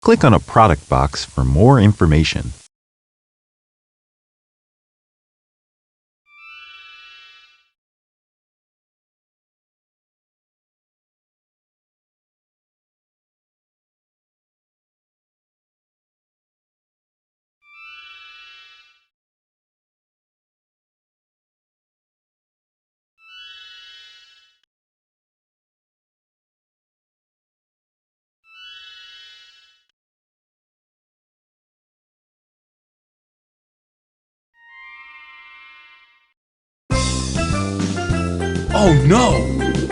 Click on a product box for more information. Oh no!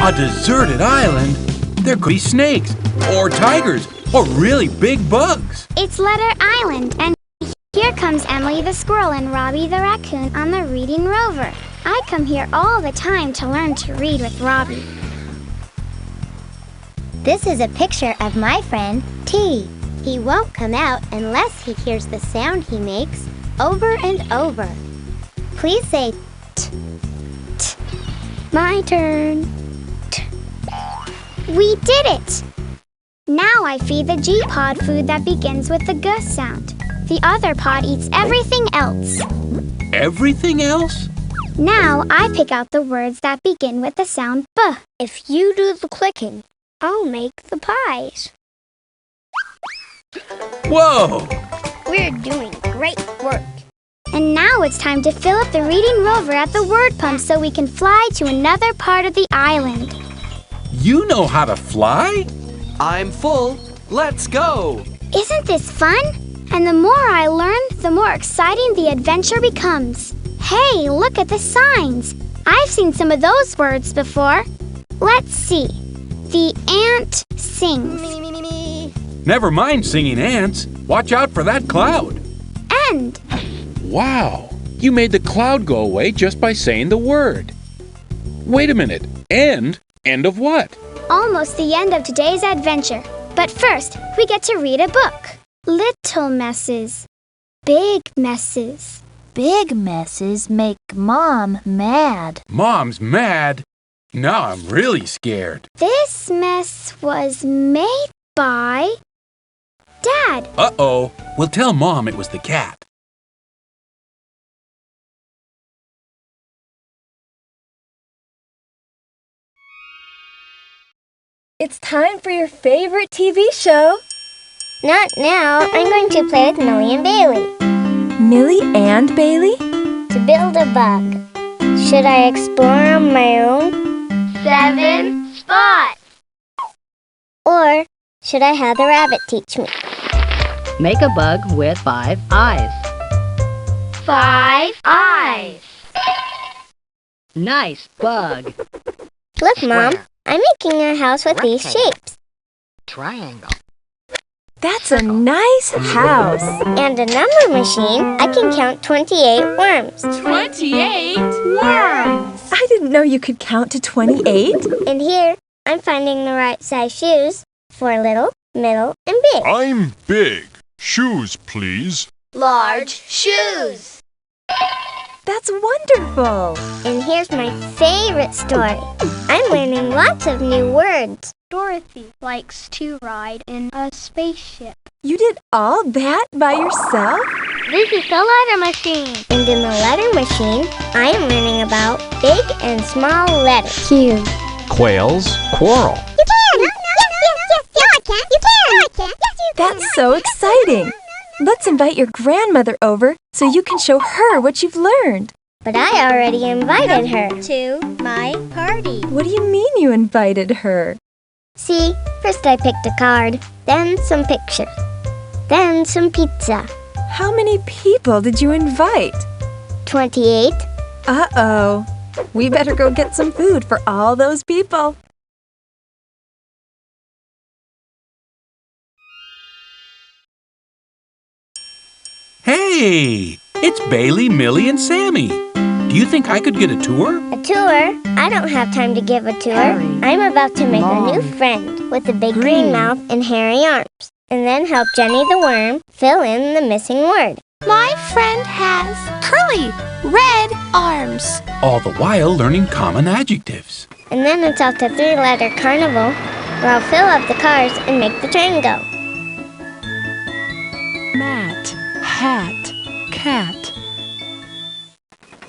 A deserted island? There could be snakes, or tigers, or really big bugs. It's Letter Island, and here comes Emily the squirrel and Robbie the raccoon on the reading rover. I come here all the time to learn to read with Robbie. This is a picture of my friend, T. He won't come out unless he hears the sound he makes over and over. Please say t. T. My turn. T. We did it! Now I feed the G pod food that begins with the G sound. The other pod eats everything else. Everything else? Now I pick out the words that begin with the sound B. If you do the clicking, I'll make the pies. Whoa! We're doing great work. And now it's time to fill up the reading rover at the word pump so we can fly to another part of the island. You know how to fly? I'm full. Let's go! Isn't this fun? And the more I learn, the more exciting the adventure becomes. Hey, look at the signs. I've seen some of those words before. Let's see. The ant sings. Never mind singing ants. Watch out for that cloud. End. Wow! You made the cloud go away just by saying the word. Wait a minute. End? End of what? Almost the end of today's adventure. But first, we get to read a book. Little messes. Big messes. Big messes make Mom mad. Mom's mad? Now I'm really scared. This mess was made by Dad. Uh-oh. We'll tell Mom it was the cat. It's time for your favorite TV show. Not now. I'm going to play with Millie and Bailey. Millie and Bailey? To build a bug. Should I explore on my own? 7 spots. Or should I have the rabbit teach me? Make a bug with 5 eyes. 5 eyes. Nice bug. Look, Mom. I'm making a house with these shapes. Triangle. That's a nice house. And a number machine, I can count 28 worms. 28 worms. I didn't know you could count to 28. And here, I'm finding the right size shoes for little, middle, and big. I'm big. Shoes, please. Large shoes. That's wonderful. And here's my favorite story. I'm learning lots of new words. Dorothy likes to ride in a spaceship. You did all that by yourself? This is the letter machine. And in the letter machine, I am learning about big and small letters. Q. Quails quarrel. You can! Yes, I can. You can! I can. Yes, you can. That's so exciting. Let's invite your grandmother over so you can show her what you've learned. But I already invited her to my party. What do you mean you invited her? See, first I picked a card, then some pictures, then some pizza. How many people did you invite? 28. Uh-oh. We better go get some food for all those people. Hey! It's Bailey, Millie, and Sammy. Do you think I could get a tour? A tour? I don't have time to give a tour. I'm about to make a new friend with a big green mouth and hairy arms, and then help Jenny the worm fill in the missing word. My friend has curly, red arms. All the while learning common adjectives. And then it's off to 3-letter Carnival, where I'll fill up the cars and make the train go. cat, cat.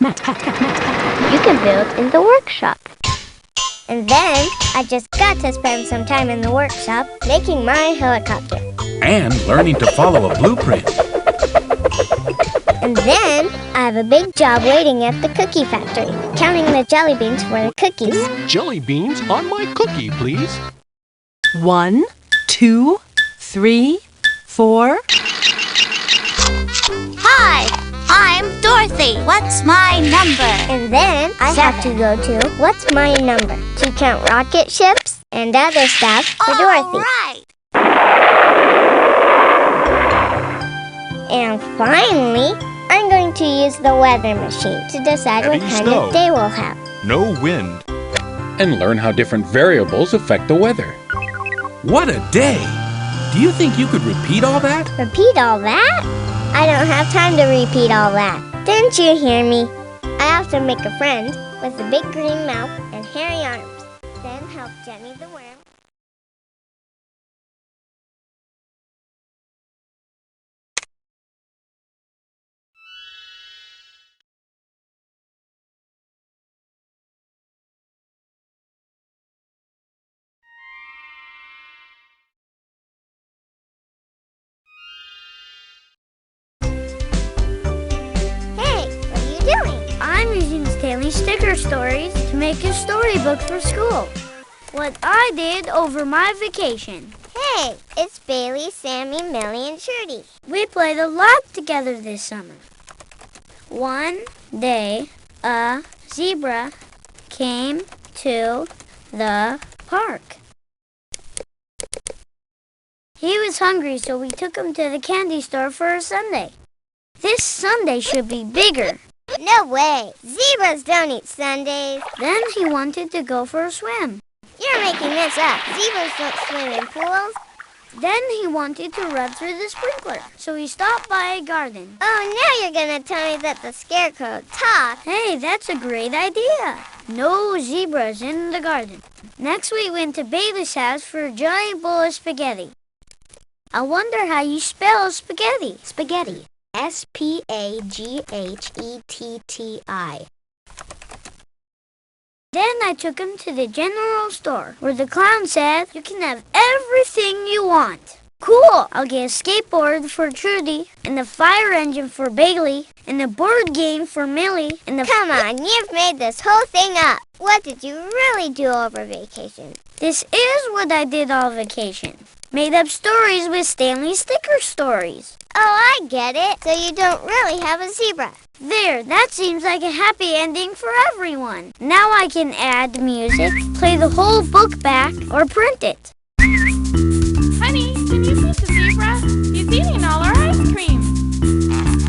You can build in the workshop. And then I just got to spend some time in the workshop making my helicopter. And learning to follow a blueprint. And then I have a big job waiting at the cookie factory, counting the jelly beans for the cookies. Jelly beans on my cookie, please. 1, 2, 3, 4. Hi, I'm Dorothy. What's my number? And then I have to go to What's My Number to count rocket ships and other stuff for Dorothy. Right. And finally, I'm going to use the weather machine to decide what Heavy kind snow. of day we'll have. No wind. And learn how different variables affect the weather. What a day! Do you think you could repeat all that? Repeat all that? I don't have time to repeat all that. Didn't you hear me? I have to make a friend with a big green mouth and hairy arms. Then help Jenny the worm. I'm using Stanley sticker stories to make a storybook for school. What I did over my vacation. Hey, it's Bailey, Sammy, Millie, and Trudy. We played a lot together this summer. One day, a zebra came to the park. He was hungry, so we took him to the candy store for a sundae. This sundae should be bigger. No way! Zebras don't eat sundaes. Then he wanted to go for a swim. You're making this up. Zebras don't swim in pools. Then he wanted to run through the sprinkler, so he stopped by a garden. Oh, now you're gonna tell me that the scarecrow talked. Hey, that's a great idea. No zebras in the garden. Next we went to Bailey's house for a giant bowl of spaghetti. I wonder how you spell spaghetti. Spaghetti. Spaghetti. Then I took him to the general store, where the clown said, you can have everything you want. Cool! I'll get a skateboard for Trudy, and a fire engine for Bailey, and a board game for Millie, and a... Come on, you've made this whole thing up. What did you really do over vacation? This is what I did all vacation. Made up stories with Stanley sticker stories. Oh, I get it. So you don't really have a zebra. There, that seems like a happy ending for everyone. Now I can add music, play the whole book back, or print it. Honey, can you feed the zebra? He's eating all our ice cream.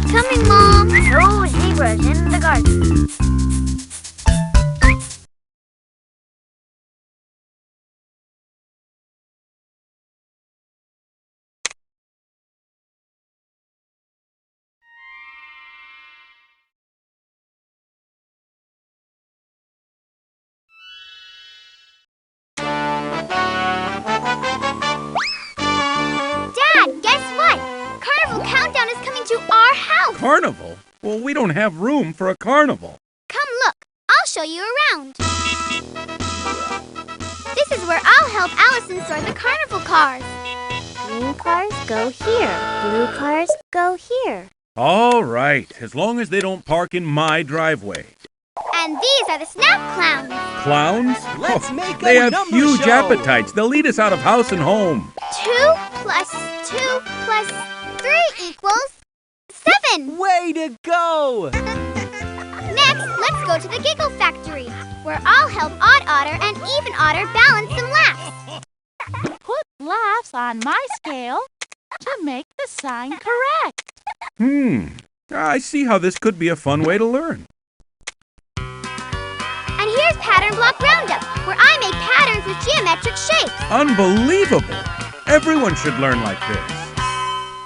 Coming, Mom. No zebras in the garden. Carnival Countdown is coming to our house! Carnival? Well, we don't have room for a carnival. Come look, I'll show you around. This is where I'll help Allison sort the carnival cars. Green cars go here. Blue cars go here. All right, as long as they don't park in my driveway. And these are the Snap Clowns. Clowns? Let's make a They have number huge show. appetites. They'll eat us out of house and home. 2 plus 2 plus 3 equals 7. Way to go! Next, let's go to the Giggle Factory, where I'll help Odd Otter and Even Otter balance some laughs. Put laughs on my scale to make the sign correct. I see how this could be a fun way to learn. And here's Pattern Block Roundup, where I make patterns with geometric shapes. Unbelievable! Everyone should learn like this.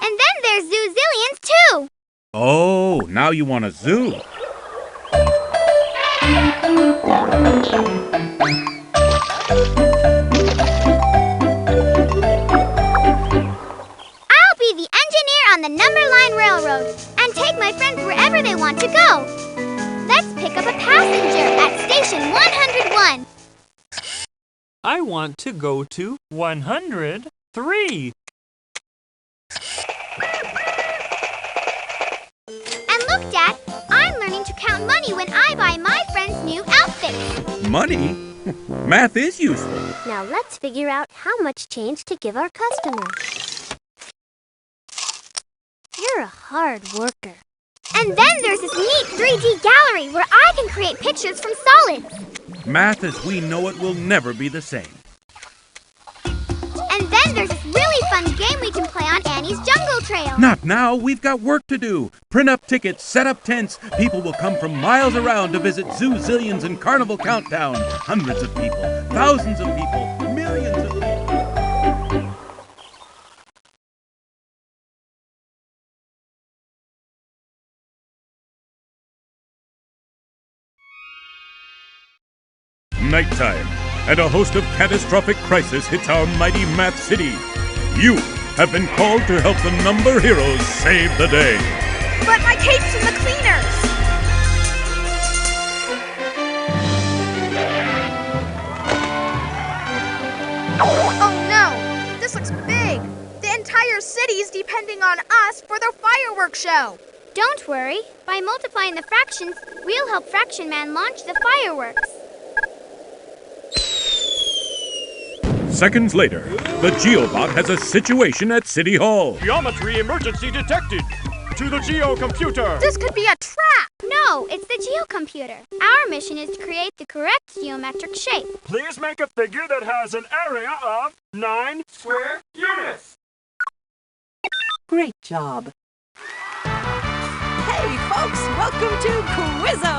And then there's Zoozillions, too. Oh, now you want a zoo. I'll be the engineer on the Number Line Railroad. want to go? Let's pick up a passenger at station 101. I want to go to 103. And look, Dad, I'm learning to count money when I buy my friend's new outfit. Money? Math is useful. Now let's figure out how much change to give our customer. You're a hard worker. And then there's this neat 3D gallery where I can create pictures from solids. Math as we know it will never be the same. And then there's this really fun game we can play on Annie's Jungle Trail. Not now. We've got work to do. Print up tickets, set up tents. People will come from miles around to visit Zoo Zillions and Carnival Countdown. Hundreds of people, thousands of people, millions of people. Nighttime, and a host of catastrophic crisis hits our mighty Math City. You have been called to help the number heroes save the day. But my cape's in the cleaners! Oh no! This looks big! The entire city's depending on us for their fireworks show! Don't worry. By multiplying the fractions, we'll help Fraction Man launch the fireworks. Seconds later, the GeoBot has a situation at City Hall. Geometry emergency detected. To the Geo-computer. This could be a trap! No, it's the geocomputer. Our mission is to create the correct geometric shape. Please make a figure that has an area of 9 square units. Great job. Hey, folks, welcome to Quizzo!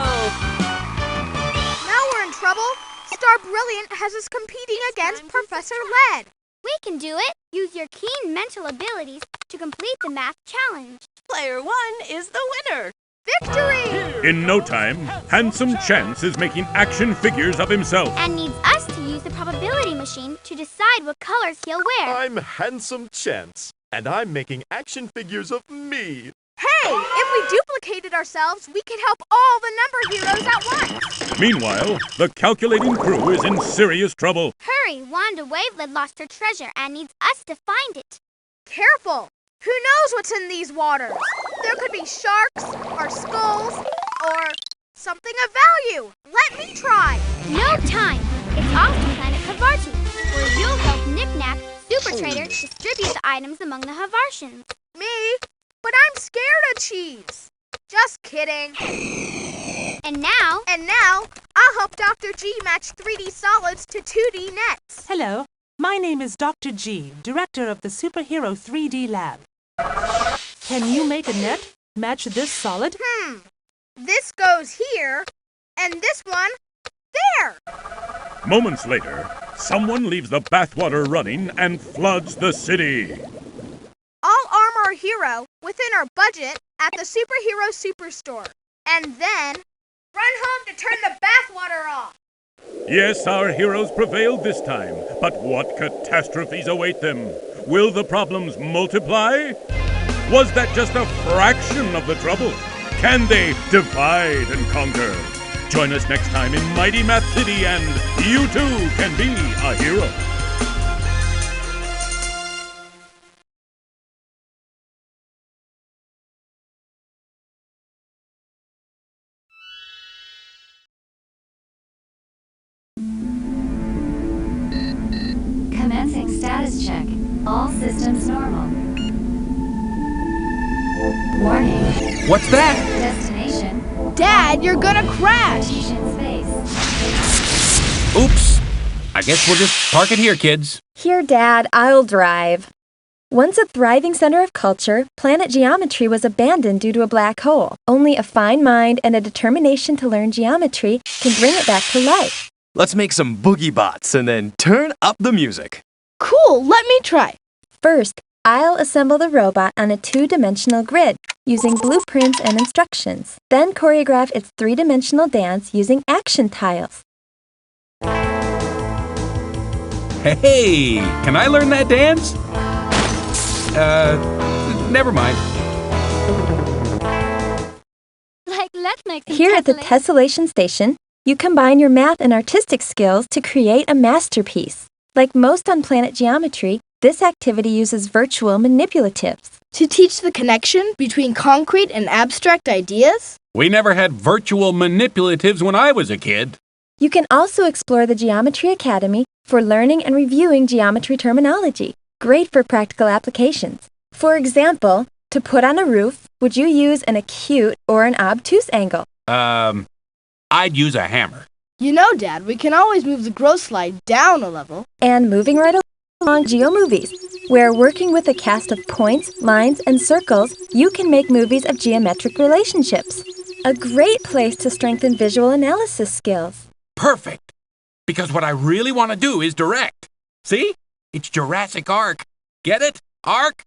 Now we're in trouble. Star Brilliant has us competing against Professor Lead. We can do it. Use your keen mental abilities to complete the math challenge. Player 1 is the winner. Victory! In no time, Handsome Chance is making action figures of himself. And needs us to use the probability machine to decide what colors he'll wear. I'm Handsome Chance, and I'm making action figures of me. Hey, if we duplicated ourselves, we could help all the number heroes at once. Meanwhile, the calculating crew is in serious trouble. Hurry, Wanda Wavelet lost her treasure and needs us to find it. Careful! Who knows what's in these waters? There could be sharks, or skulls, or something of value. Let me try. No time. It's off to Planet Havarti, where you'll help Knick-Knack, Super Trader, distribute the items among the Havartians. Me? But I'm scared of cheese. Just kidding. And now, I'll help Dr. G match 3D solids to 2D nets. Hello, my name is Dr. G, director of the Superhero 3D Lab. Can you make a net match this solid? This goes here, and this one there. Moments later, someone leaves the bathwater running and floods the city. I'll arm our hero within our budget at the Superhero Superstore, and then run home to turn the bathwater off. Yes, our heroes prevailed this time, but what catastrophes await them? Will the problems multiply? Was that just a fraction of the trouble? Can they divide and conquer? Join us next time in Mighty Math City, and you too can be a hero. Commencing status check. All systems normal. Warning. What's that? Destination. Dad, you're gonna crash! Completion space. Oops. I guess we'll just park it here, kids. Here, Dad, I'll drive. Once a thriving center of culture, planet geometry was abandoned due to a black hole. Only a fine mind and a determination to learn geometry can bring it back to life. Let's make some boogie bots and then turn up the music. Cool, let me try. First, I'll assemble the robot on a two-dimensional grid using blueprints and instructions. Then choreograph its three-dimensional dance using action tiles. Hey, can I learn that dance? Never mind. Like Here at the tessellation station, you combine your math and artistic skills to create a masterpiece. Like most on-planet geometry, this activity uses virtual manipulatives. To teach the connection between concrete and abstract ideas? We never had virtual manipulatives when I was a kid. You can also explore the Geometry Academy for learning and reviewing geometry terminology. Great for practical applications. For example, to put on a roof, would you use an acute or an obtuse angle? I'd use a hammer. You know, Dad, we can always move the growth slide down a level. And moving right along Geo Movies, where working with a cast of points, lines, and circles, you can make movies of geometric relationships. A great place to strengthen visual analysis skills. Perfect! Because what I really want to do is direct. See? It's Jurassic Ark. Get it? Ark?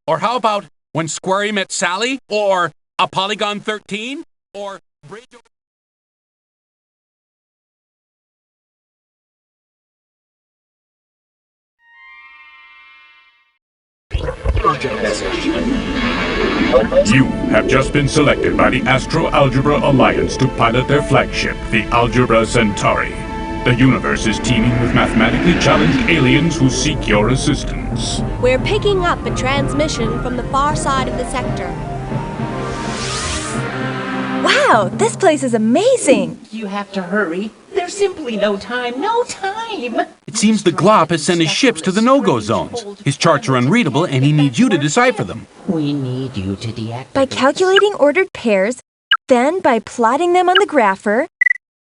Or how about When Squarey Met Sally? Or A Polygon 13? Or Bridge Over... You have just been selected by the AstroAlgebra Alliance to pilot their flagship, the Algebra Centauri. The universe is teeming with mathematically challenged aliens who seek your assistance. We're picking up a transmission from the far side of the sector. Wow, this place is amazing! You have to hurry. There's simply no time. It seems the Glop has sent his ships to the no-go zones. His charts are unreadable and he needs you to decipher them. We need you to deactivate. By calculating ordered pairs, then by plotting them on the grapher,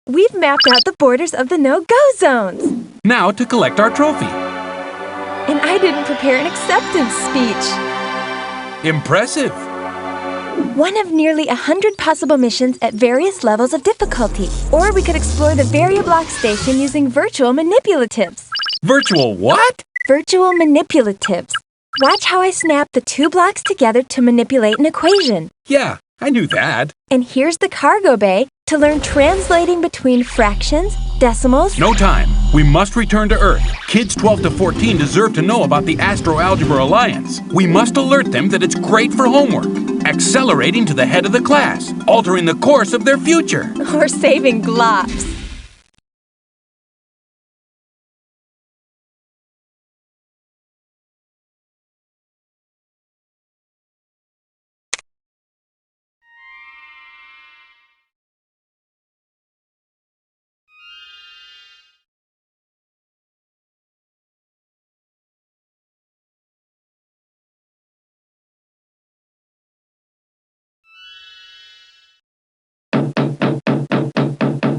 we've mapped out the borders of the no-go zones. Now to collect our trophy. And I didn't prepare an acceptance speech. Impressive. One of nearly 100 possible missions at various levels of difficulty. Or we could explore the Variablock station using virtual manipulatives. Virtual what? Virtual manipulatives. Watch how I snap the two blocks together to manipulate an equation. Yeah, I knew that. And here's the cargo bay to learn translating between fractions, decimals... No time. We must return to Earth. Kids 12 to 14 deserve to know about the AstroAlgebra Alliance. We must alert them that it's great for homework, accelerating to the head of the class, altering the course of their future. Or saving glops.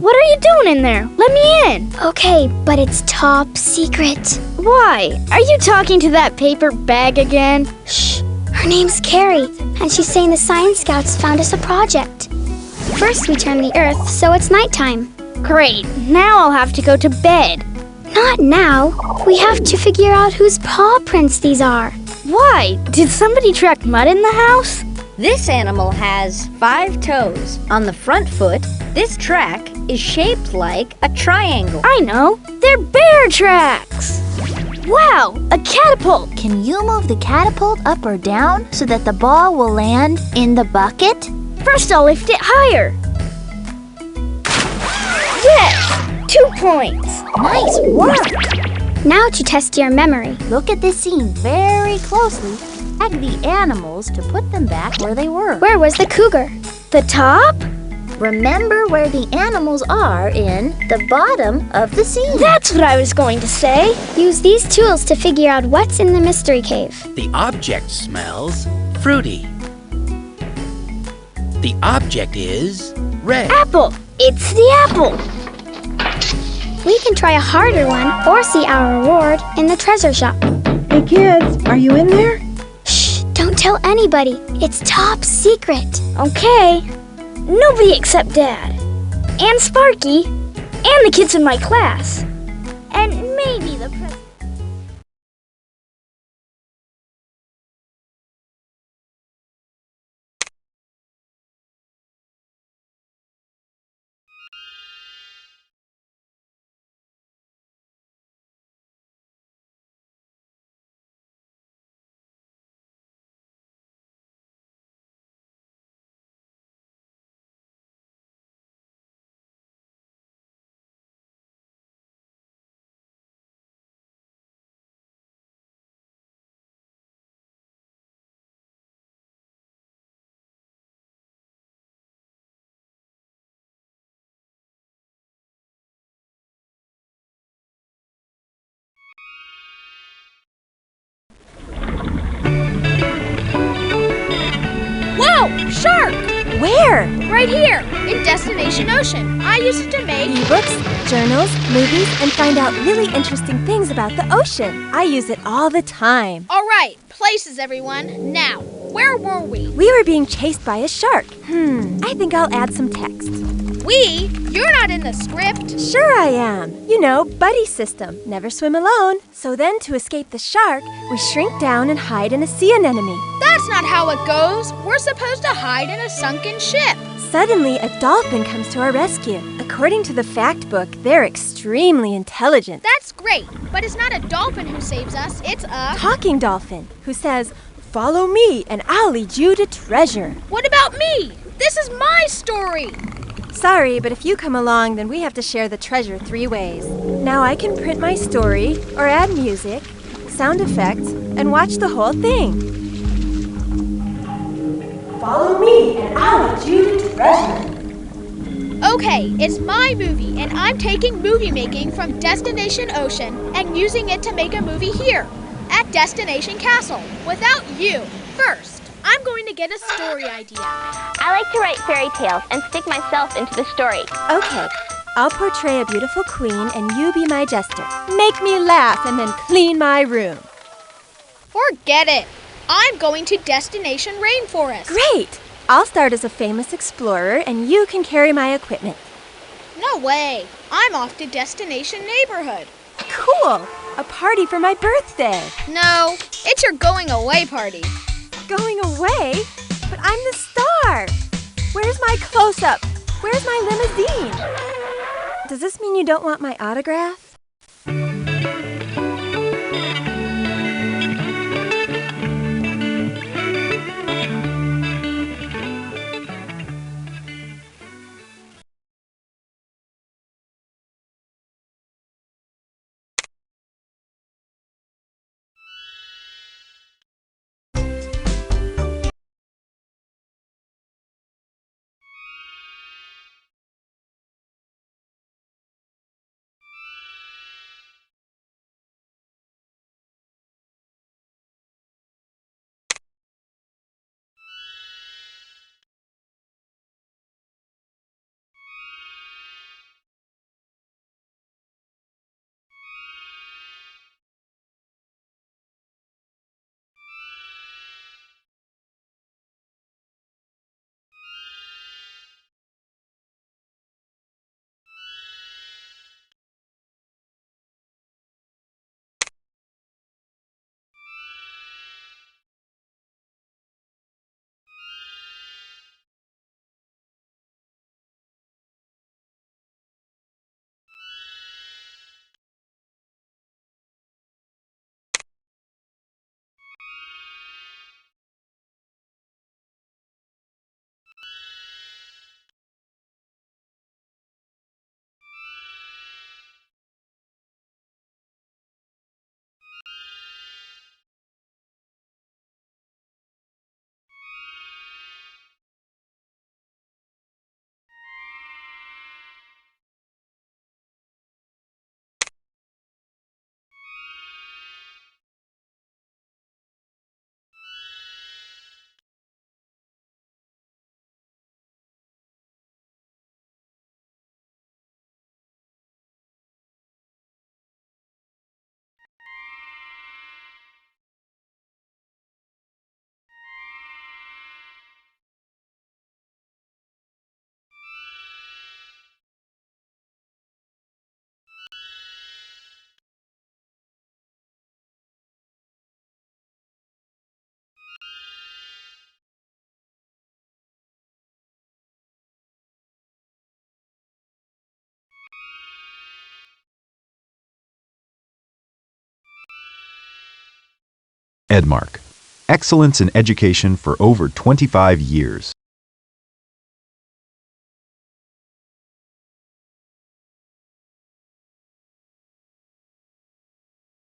What are you doing in there? Let me in. Okay, but it's top secret. Why? Are you talking to that paper bag again? Shh. Her name's Carrie, and she's saying the Science Scouts found us a project. First we turn the Earth, so it's nighttime. Great. Now I'll have to go to bed. Not now. We have to figure out whose paw prints these are. Why? Did somebody track mud in the house? This animal has 5 toes. On the front foot, this track is shaped like a triangle. I know. They're bear tracks. Wow, a catapult. Can you move the catapult up or down so that the ball will land in the bucket? First I'll lift it higher. Yes! 2 points. Nice work. Now to test your memory. Look at this scene very closely. Tag the animals to put them back where they were. Where was the cougar? The top? Remember where the animals are in the bottom of the scene. That's what I was going to say. Use these tools to figure out what's in the mystery cave. The object smells fruity. The object is red. Apple. It's the apple. We can try a harder one or see our reward in the treasure shop. Hey kids, are you in there? Shh, don't tell anybody. It's top secret. Okay. Nobody except Dad. And Sparky. And the kids in my class. And maybe the president. Oh, shark! Where? Right here, in Destination Ocean. I use it to make Ebooks, journals, movies, and find out really interesting things about the ocean. I use it all the time. All right, places, everyone. Now, where were we? We were being chased by a shark. I think I'll add some text. We? You're not in the script. Sure I am. You know, buddy system. Never swim alone. So then to escape the shark, we shrink down and hide in a sea anemone. That's not how it goes. We're supposed to hide in a sunken ship. Suddenly, a dolphin comes to our rescue. According to the fact book, they're extremely intelligent. That's great, but it's not a dolphin who saves us. It's a talking dolphin who says, "Follow me and I'll lead you to treasure." What about me? This is my story. Sorry, but if you come along, then we have to share the treasure 3 ways. Now I can print my story, or add music, sound effects, and watch the whole thing. Follow me and I'll lead you to treasure. Okay, it's my movie, and I'm taking movie making from Destination Ocean and using it to make a movie here, at Destination Castle, without you. First, I'm going to get a story idea. I like to write fairy tales and stick myself into the story. Okay, I'll portray a beautiful queen and you be my jester. Make me laugh and then clean my room. Forget it. I'm going to Destination Rainforest. Great! I'll start as a famous explorer and you can carry my equipment. No way. I'm off to Destination Neighborhood. Cool! A party for my birthday. No, it's your going away party. Going away? But I'm the star! Where's my close-up? Where's my limousine? Does this mean you don't want my autograph? EDMARK. Excellence in education for over 25 years.